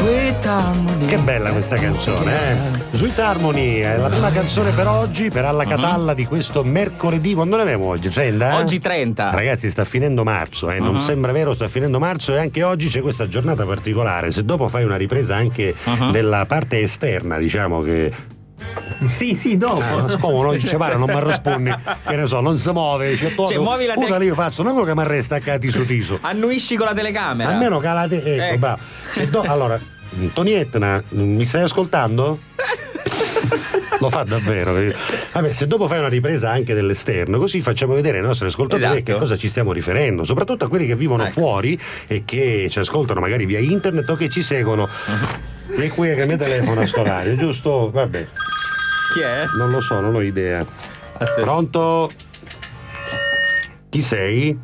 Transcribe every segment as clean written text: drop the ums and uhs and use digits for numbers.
Sweet Harmony. Che bella questa canzone, eh? Sweet Harmony è la prima canzone per oggi, per Alla Catalla di questo mercoledì. Quando ne abbiamo oggi? 30? Oggi 30. Ragazzi, sta finendo marzo, non sembra vero, sta finendo marzo e anche oggi c'è questa giornata particolare. Se dopo fai una ripresa anche della parte esterna, diciamo che Sì, dopo. come non ci pare, non mi rispondi, che ne so, non si muove, muovi la io faccio, non quello che mi resta staccati su tiso. Annuisci con la telecamera. Almeno calate, ecco. Bravo. Allora, Tonietta, mi stai ascoltando? Lo fa davvero. Vabbè, se dopo fai una ripresa anche dell'esterno, così facciamo vedere ai nostri ascoltatori a che cosa ci stiamo riferendo, soprattutto a quelli che vivono fuori e che ci ascoltano magari via internet o che ci seguono. E qui è che il mio telefono a sto orario, giusto? Vabbè. Chi è? Non lo so, non ho idea. Aspetta. Pronto? Chi sei?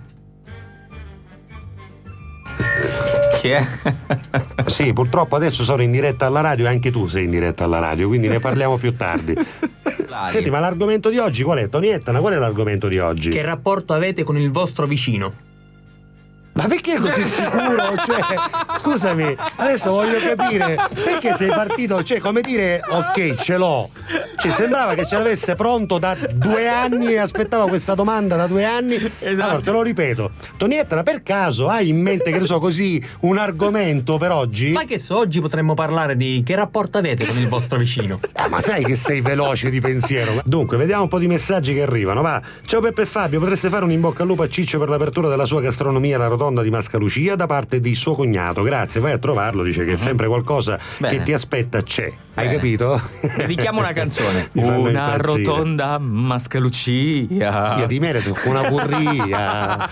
Chi è? Sì, purtroppo adesso sono in diretta alla radio e anche tu sei in diretta alla radio, quindi ne parliamo più tardi. Senti, ma l'argomento di oggi qual è? Tonietta, qual è l'argomento di oggi? Che rapporto avete con il vostro vicino? Ma perché è così sicuro? Cioè, scusami, adesso voglio capire perché sei partito, cioè, come dire, ok, ce l'ho. Cioè, sembrava che ce l'avesse pronto da 2 anni e aspettava questa domanda da 2 anni. Esatto. Allora, te lo ripeto. Tonietta, per caso hai in mente, che ne so, così, un argomento per oggi? Ma che so, oggi potremmo parlare di che rapporto avete con il vostro vicino. Ma sai che sei veloce di pensiero. Dunque, vediamo un po' di messaggi che arrivano, va. Ciao Peppe e Fabio, potreste fare un in bocca al lupo a Ciccio per l'apertura della sua gastronomia alla rotonda di Mascalucia da parte di suo cognato. Grazie, vai a trovarlo, dice che sempre qualcosa che ti aspetta c'è. Hai capito? Dedichiamo una canzone. Una rotonda Mascalucia. Via di merito, una burria.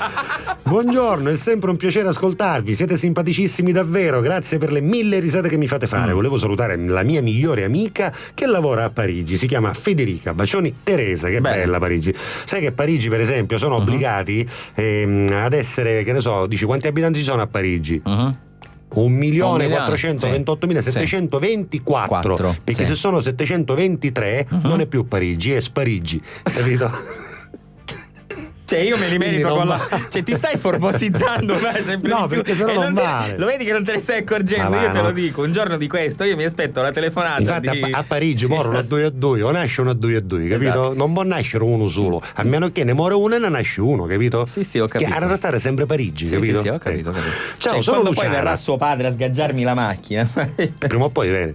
Buongiorno, è sempre un piacere ascoltarvi. Siete simpaticissimi davvero. Grazie per le 1000 risate che mi fate fare. Volevo salutare la mia migliore amica che lavora a Parigi. Si chiama Federica. Bacioni Teresa, che bella Parigi. Sai che a Parigi, per esempio, sono obbligati ad essere, che ne so, dici quanti abitanti ci sono a Parigi? 1.428.724 perché se sono 723 non è più Parigi, è Sparigi, capito? Cioè io me li merito con la... Cioè ti stai formosizzando sempre no, di più. perché sennò non vale. Lo vedi che non te ne stai accorgendo, io te lo dico, un giorno di questo io mi aspetto la telefonata. Infatti a Parigi morrono a 2 a 2 o nasce uno a 2 a 2, capito? Esatto. Non può nascere uno solo, a meno che ne muore uno e ne nasce uno, capito? Sì, ho capito. Che ha da stare sempre Parigi, capito? Sì, ho capito. Ciao, cioè, sono quando Luciana. poi verrà suo padre a sgaggiarmi la macchina. Prima o poi viene.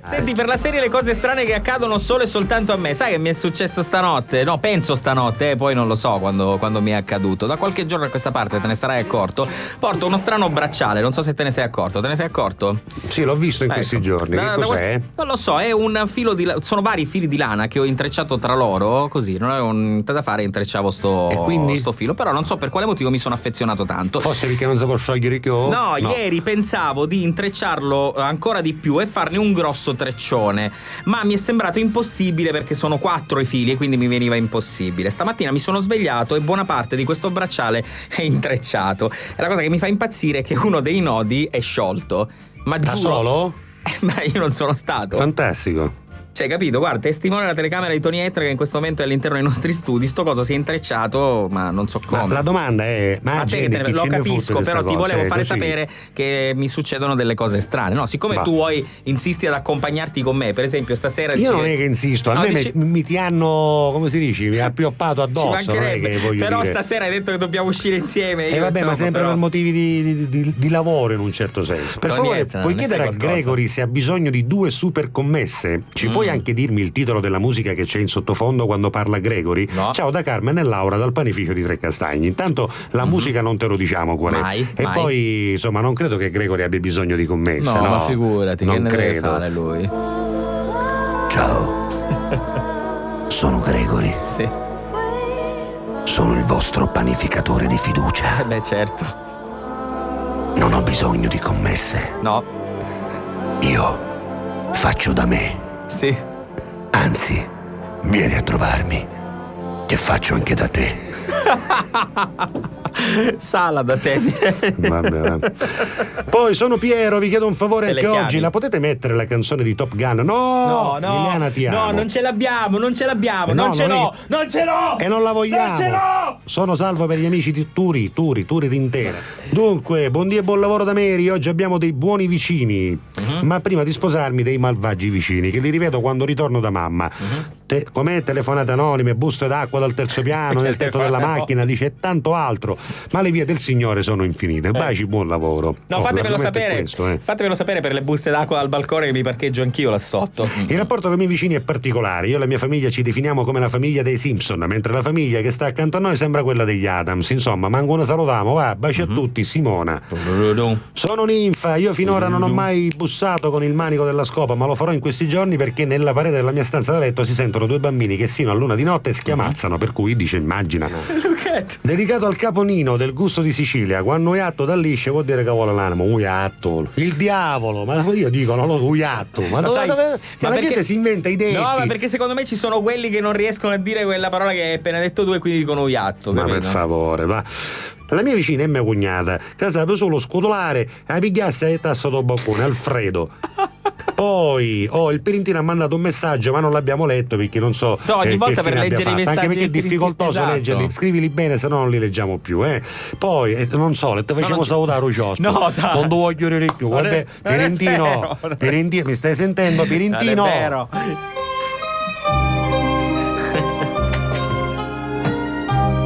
Senti, per la serie le cose strane che accadono solo e soltanto a me, sai che mi è successo stanotte? No, penso stanotte, poi non lo so quando mi è accaduto. Da qualche giorno a questa parte, te ne sarai accorto, porto uno strano bracciale, non so se te ne sei accorto. Te ne sei accorto? Sì, l'ho visto in questi giorni. Che cos'è? Non lo so, è un filo di sono vari fili di lana che ho intrecciato tra loro, così, non avevo niente da fare, intrecciavo sto filo, però non so per quale motivo mi sono affezionato tanto. Forse perché non si può sciogliere che ho? No, ieri pensavo di intrecciarlo ancora di più e farne un grosso treccione, ma mi è sembrato impossibile perché sono 4 i fili e quindi mi veniva impossibile. Stamattina mi sono svegliato e buona parte di questo bracciale è intrecciato e la cosa che mi fa impazzire è che uno dei nodi è sciolto. Ma da giuro, solo? Ma io non sono stato. Fantastico. Cioè, capito? Guarda, testimone la telecamera di Tonietta che in questo momento è all'interno dei nostri studi. Sto coso si è intrecciato, ma non so come. Ma la domanda è: ma a te che te lo capisco, però ti volevo fare così sapere che mi succiono delle cose strane. No, siccome tu vuoi insisti ad accompagnarti con me, per esempio, stasera. Io non è che insisto, a me mi ti hanno, come si dice, mi ha appioppato addosso. Ci mancherebbe, però dire. Stasera hai detto che dobbiamo uscire insieme. Vabbè, ma sempre per motivi di lavoro in un certo senso. Per favore, puoi chiedere a Gregory se ha bisogno di 2 super commesse? Ci puoi anche dirmi il titolo della musica che c'è in sottofondo quando parla Gregory? No. Ciao da Carmen e Laura dal panificio di Trecastagni. Intanto la musica non te lo diciamo qual è. Mai. Poi insomma non credo che Gregory abbia bisogno di commesse. No, ma figurati, non che ne credo. deve fare lui? Ciao, sono Gregory. Sì. Sono il vostro panificatore di fiducia. Beh, certo. Non ho bisogno di commesse. No. Io faccio da me. Sì. Anzi, vieni a trovarmi, che faccio anche da te. Sala da te, direi. Vabbè. Poi sono Piero, vi chiedo un favore Te le anche chiami. oggi, la potete mettere la canzone di Top Gun? No, Liliana, ti amo. no, non ce l'abbiamo, non ce l'abbiamo, No, non ce non l'ho, non ce l'ho! E non la vogliamo. Non ce l'ho! Sono Salvo per gli amici di Turi d'intera. Dunque, buondì e buon lavoro da Mary. Oggi abbiamo dei buoni vicini. Ma prima di sposarmi, dei malvagi vicini, che li rivedo quando ritorno da mamma. Com'è telefonate anonime, buste d'acqua dal terzo piano, nel tetto della macchina, dice e tanto altro. Ma le vie del Signore sono infinite. Baci, buon lavoro. No, fatemelo l'argomento è sapere. questo, Fatemelo sapere per le buste d'acqua dal balcone che mi parcheggio anch'io là sotto. Il rapporto con i miei vicini è particolare. Io e la mia famiglia ci definiamo come la famiglia dei Simpson, mentre la famiglia che sta accanto a noi sembra quella degli Adams. Insomma, manco una salutiamo, va, baci a tutti, Simona. Sono ninfa, io finora non ho mai bussato con il manico della scopa, ma lo farò in questi giorni perché nella parete della mia stanza da letto si sentono due bambini che sino a luna di notte schiamazzano, per cui dice immagina. Luchetto. Dedicato al caponino del gusto di Sicilia, quando uiatto da lisce vuol dire che vuole l'animo, uiatto, il diavolo, ma io dico non lo uiatto, ma Lo dove, sai, dove, ma ma la perché- gente si inventa i detti. No, ma perché secondo me ci sono quelli che non riescono a dire quella parola che hai appena detto tu e quindi dicono uiatto, Ma capito? per favore, va. La mia vicina è mia cognata, che sapeva solo scotolare e pigliasse e tasso do boccone, Alfredo. Poi il Pirintino ha mandato un messaggio, ma non l'abbiamo letto perché non so. No, ogni che volta per fine abbia leggere i fatto. messaggi Anche perché è del Pirintino, difficoltoso esatto. leggerli. Scrivili bene, se no non li leggiamo più. Poi, non so, le te facciamo non ci- salutare Ciospo. No, dai. Non ti voglio dire più. Non è- Vabbè, non è Pirintino, vero, non è- Pirintino, mi stai sentendo, Pirintino? Non è vero.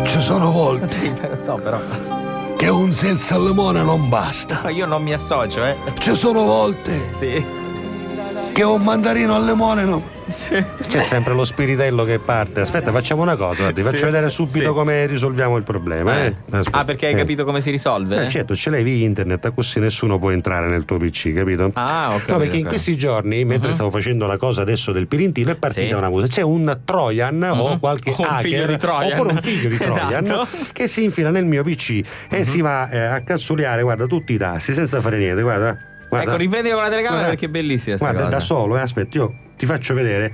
Ci sono volte Sì, lo so, però. che un selza al limone non basta. Io non mi associo, Ci sono volte Sì. che un mandarino al limone non... Sì. C'è sempre lo spiritello che parte. Aspetta, facciamo una cosa, ti faccio vedere subito sì. come risolviamo il problema. Aspetta. Ah, perché hai capito come si risolve? Certo, ce l'avevi internet, così nessuno può entrare nel tuo PC, capito? Ah, ok. No, perché in questi giorni, mentre stavo facendo la cosa adesso del Pirintino, è partita Sì. una cosa. C'è un Trojan o qualche Un hacker, figlio di Trojan. oppure un figlio di Trojan, Esatto. che si infila nel mio PC e si va a cazzuliare, guarda, tutti i tasti senza fare niente, guarda. Ecco, riprendilo con la telecamera Guarda. perché è bellissima sta Guarda, cosa. da solo, aspetta, io ti faccio vedere.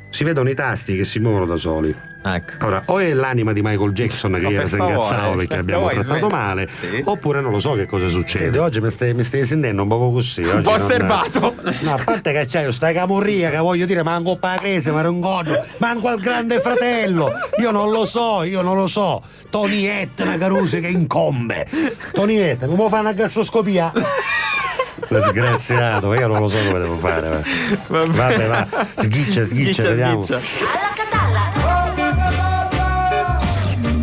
Si vedono i tasti che si muovono da soli. Ecco. Ora, o è l'anima di Michael Jackson che No, era per favore. incazzavo perché abbiamo Vuoi trattato smettere? male, Sì. oppure non lo so che cosa succede. Oggi mi stai sentendo un poco così. Un po' osservato. No, a parte che c'è sta camorria che voglio dire, manco pa' crese, ma non godo, manco al grande fratello. Io non lo so. Tonietta Caruso che incombe. Tonietta, come fa una gastroscopia? Disgraziato, io non lo so come devo fare. Vabbè, va. Sghiccia, vediamo.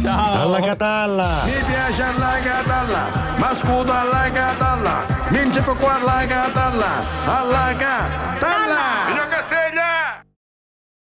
Ciao. Alla Catalla! Mi piace alla Catalla, ma scusa alla Catalla, mince per qua alla Catalla, alla Catalla!